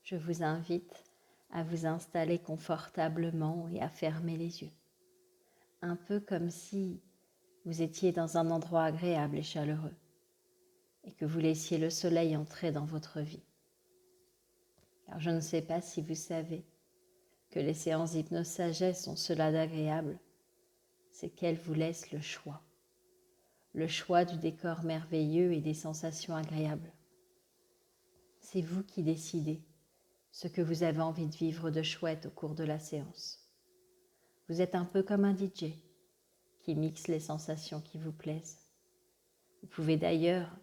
je vous invite à vous installer confortablement et à fermer les yeux. Un peu comme si vous étiez dans un endroit agréable et chaleureux et que vous laissiez le soleil entrer dans votre vie. Car je ne sais pas si vous savez que les séances d'hypnose-sagesse ont cela d'agréable, c'est qu'elles vous laissent le choix du décor merveilleux et des sensations agréables. C'est vous qui décidez ce que vous avez envie de vivre de chouette au cours de la séance. Vous êtes un peu comme un DJ qui mixe les sensations qui vous plaisent. Vous pouvez d'ailleurs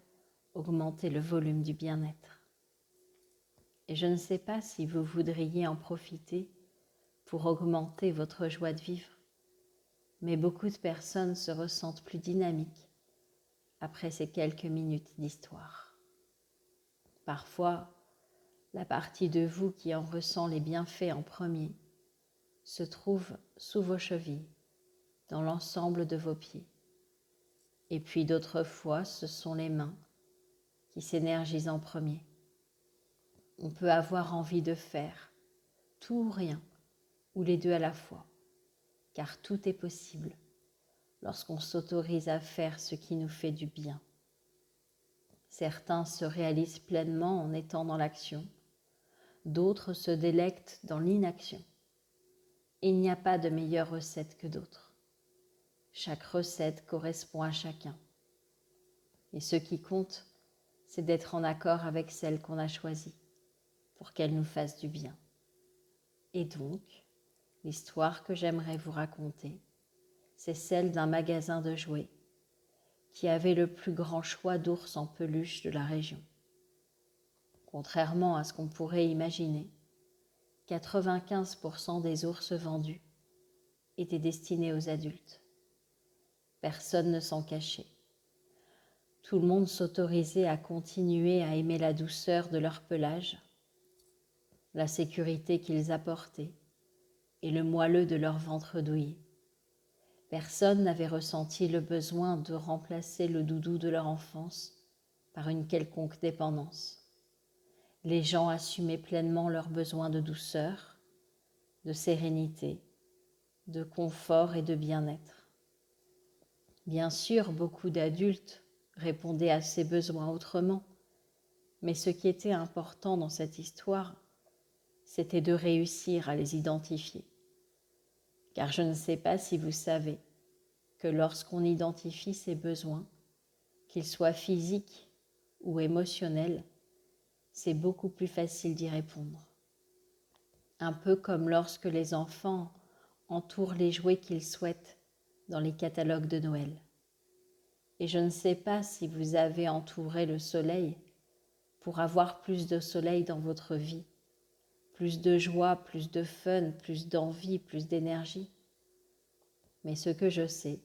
augmenter le volume du bien-être. Et je ne sais pas si vous voudriez en profiter pour augmenter votre joie de vivre, mais beaucoup de personnes se ressentent plus dynamiques après ces quelques minutes d'histoire. Parfois, la partie de vous qui en ressent les bienfaits en premier se trouve sous vos chevilles, dans l'ensemble de vos pieds. Et puis d'autres fois, ce sont les mains qui s'énergisent en premier. On peut avoir envie de faire tout ou rien, ou les deux à la fois, car tout est possible lorsqu'on s'autorise à faire ce qui nous fait du bien. Certains se réalisent pleinement en étant dans l'action, d'autres se délectent dans l'inaction. Il n'y a pas de meilleure recette que d'autres. Chaque recette correspond à chacun. Et ce qui compte, c'est d'être en accord avec celle qu'on a choisie pour qu'elle nous fasse du bien. Et donc, l'histoire que j'aimerais vous raconter, c'est celle d'un magasin de jouets qui avait le plus grand choix d'ours en peluche de la région. Contrairement à ce qu'on pourrait imaginer, 95% des ours vendus étaient destinés aux adultes. Personne ne s'en cachait. Tout le monde s'autorisait à continuer à aimer la douceur de leur pelage, la sécurité qu'ils apportaient et le moelleux de leur ventre douillet. Personne n'avait ressenti le besoin de remplacer le doudou de leur enfance par une quelconque dépendance. Les gens assumaient pleinement leurs besoins de douceur, de sérénité, de confort et de bien-être. Bien sûr, beaucoup d'adultes répondaient à ces besoins autrement, mais ce qui était important dans cette histoire, c'était de réussir à les identifier. Car je ne sais pas si vous savez que lorsqu'on identifie ses besoins, qu'ils soient physiques ou émotionnels, c'est beaucoup plus facile d'y répondre. Un peu comme lorsque les enfants entourent les jouets qu'ils souhaitent dans les catalogues de Noël. Et je ne sais pas si vous avez entouré le soleil pour avoir plus de soleil dans votre vie, plus de joie, plus de fun, plus d'envie, plus d'énergie. Mais ce que je sais,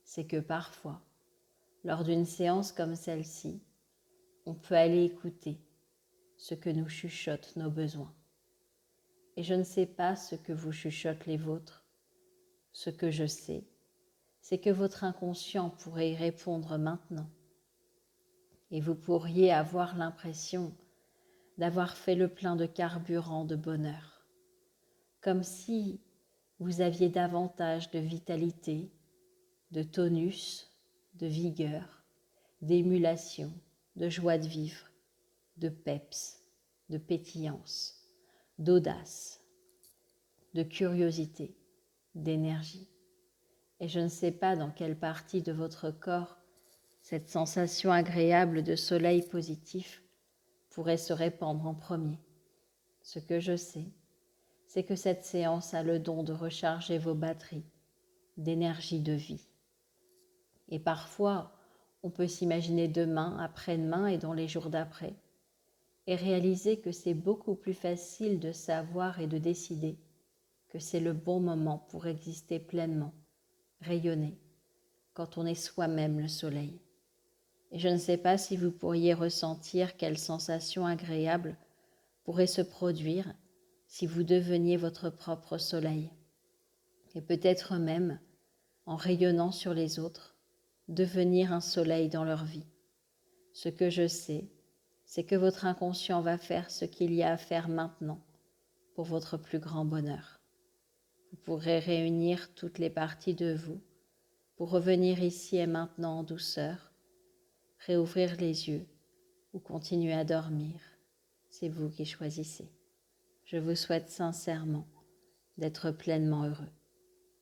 c'est que parfois, lors d'une séance comme celle-ci, on peut aller écouter ce que nous chuchotent nos besoins. Et je ne sais pas ce que vous chuchotent les vôtres. Ce que je sais, c'est que votre inconscient pourrait y répondre maintenant. Et vous pourriez avoir l'impression d'avoir fait le plein de carburant de bonheur, comme si vous aviez davantage de vitalité, de tonus, de vigueur, d'émulation, de joie de vivre, de peps, de pétillance, d'audace, de curiosité, d'énergie. Et je ne sais pas dans quelle partie de votre corps cette sensation agréable de soleil positif pourrait se répandre en premier. Ce que je sais, c'est que cette séance a le don de recharger vos batteries d'énergie de vie. Et parfois, on peut s'imaginer demain, après-demain et dans les jours d'après, et réaliser que c'est beaucoup plus facile de savoir et de décider que c'est le bon moment pour exister pleinement, rayonner, quand on est soi-même le soleil. Et je ne sais pas si vous pourriez ressentir quelle sensation agréable pourrait se produire si vous deveniez votre propre soleil. Et peut-être même, en rayonnant sur les autres, devenir un soleil dans leur vie. Ce que je sais, c'est que votre inconscient va faire ce qu'il y a à faire maintenant pour votre plus grand bonheur. Vous pourrez réunir toutes les parties de vous pour revenir ici et maintenant en douceur, réouvrir les yeux ou continuer à dormir. C'est vous qui choisissez. Je vous souhaite sincèrement d'être pleinement heureux.